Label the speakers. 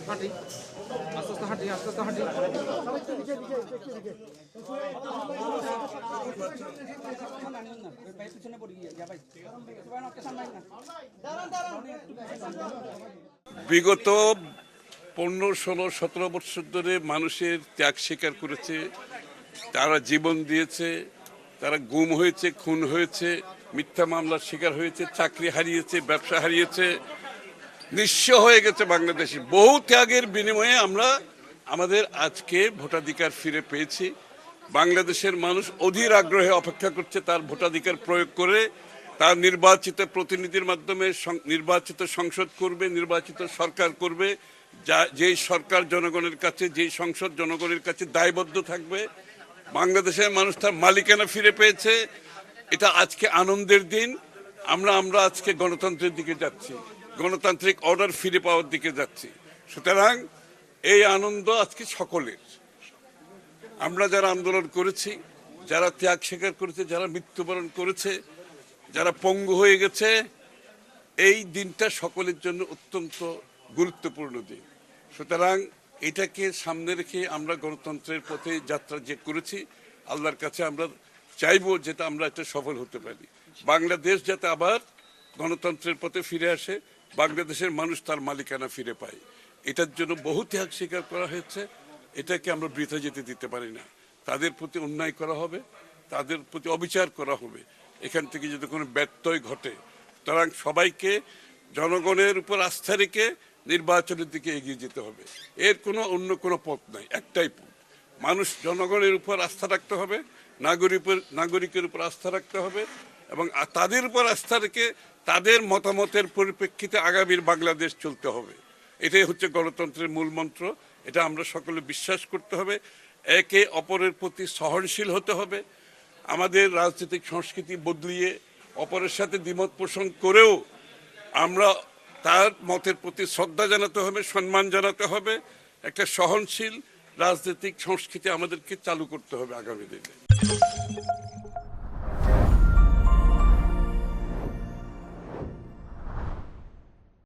Speaker 1: হাঁটি আস্তে আস্তে হাঁটি আস্তে আস্তে হাঁটি।
Speaker 2: বিগত 15, 16, 17 বছর ধরে মানুষের ত্যাগ স্বীকার করেছে, তারা জীবন দিয়েছে, তারা গুম হয়েছে, খুন হয়েছে, মিথ্যা মামলার শিকার হয়েছে, চাকরি হারিয়েছে, ব্যবসা হারিয়েছে, নিঃস্ব হয়ে গেছে বাংলাদেশে। বহু ত্যাগের বিনিময়ে আমরা আমাদের আজকে ভোটাধিকার ফিরে পেয়েছি। বাংলাদেশের মানুষ অধীর আগ্রহে অপেক্ষা করছে তার ভোটাধিকার প্রয়োগ করে তার নির্বাচিত প্রতিনিধির মাধ্যমে নির্বাচিত সংসদ করবে, নির্বাচিত সরকার করবে, যেই সরকার জনগণের কাছে, যেই সংসদ জনগণের কাছে দায়বদ্ধ থাকবে। বাংলাদেশের মানুষ তার মালিকানা ফিরে পেয়েছে। এটা আজকে আনন্দের দিন। আমরা আজকে গণতন্ত্রের দিকে যাচ্ছি, গণতান্ত্রিক অর্ডার ফিরে পাওয়ার দিকে যাচ্ছি। সুতরাং এই আনন্দ আজকে সকলের। আমরা যারা আন্দোলন করেছি, যারা ত্যাগ স্বীকার করেছে, যারা মৃত্যুবরণ করেছে, যারা পঙ্গু হয়ে গেছে, এই দিনটা সকলের জন্য অত্যন্ত গুরুত্বপূর্ণ দিন। সুতরাং এটাকে সামনে রেখে আমরা গণতন্ত্রের পথে যাত্রা যে করেছি, আল্লাহর কাছে আমরা চাইবো যেটা আমরা এটা সফল হতে পারি। বাংলাদেশ যাতে আবার গণতন্ত্রের পথে ফিরে আসে, বাংলাদেশের মানুষ তার মালিকানা ফিরে পায়, এটার জন্য বহু ত্যাগ স্বীকার করা হয়েছে। এটাকে আমরা বৃথা যেতে দিতে পারি না। তাদের প্রতি অন্যায় করা হবে, তাদের প্রতি অবিচার করা হবে। এখান থেকে যদি কোনো ব্যত্যয় ঘটে, সুতরাং সবাইকে জনগণের উপর আস্থা রেখে নির্বাচনের দিকে এগিয়ে যেতে হবে। এর অন্য কোনো পথ নাই, একটাই পথ। মানুষ জনগণের উপর আস্থা রাখতে হবে, নাগরিকের উপর আস্থা রাখতে হবে, এবং তাদের উপর আস্থা রেখে তাদের মতামতের পরিপ্রেক্ষিতে আগামীর বাংলাদেশ চলতে হবে। এটাই হচ্ছে গণতন্ত্রের মূল মন্ত্র। এটা আমরা সকলে বিশ্বাস করতে হবে। একে অপরের প্রতি সহনশীল হতে হবে। আমাদের রাজনৈতিক সংস্কৃতি বদলিয়ে অপরের সাথে দ্বিমত পোষণ করেও আমরা তার মতের প্রতি শ্রদ্ধা জানাতে হবে, সম্মান জানাতে হবে। একটা সহনশীল রাজনৈতিক সংস্কৃতি আমাদেরকে চালু করতে হবে আগামী দিনে।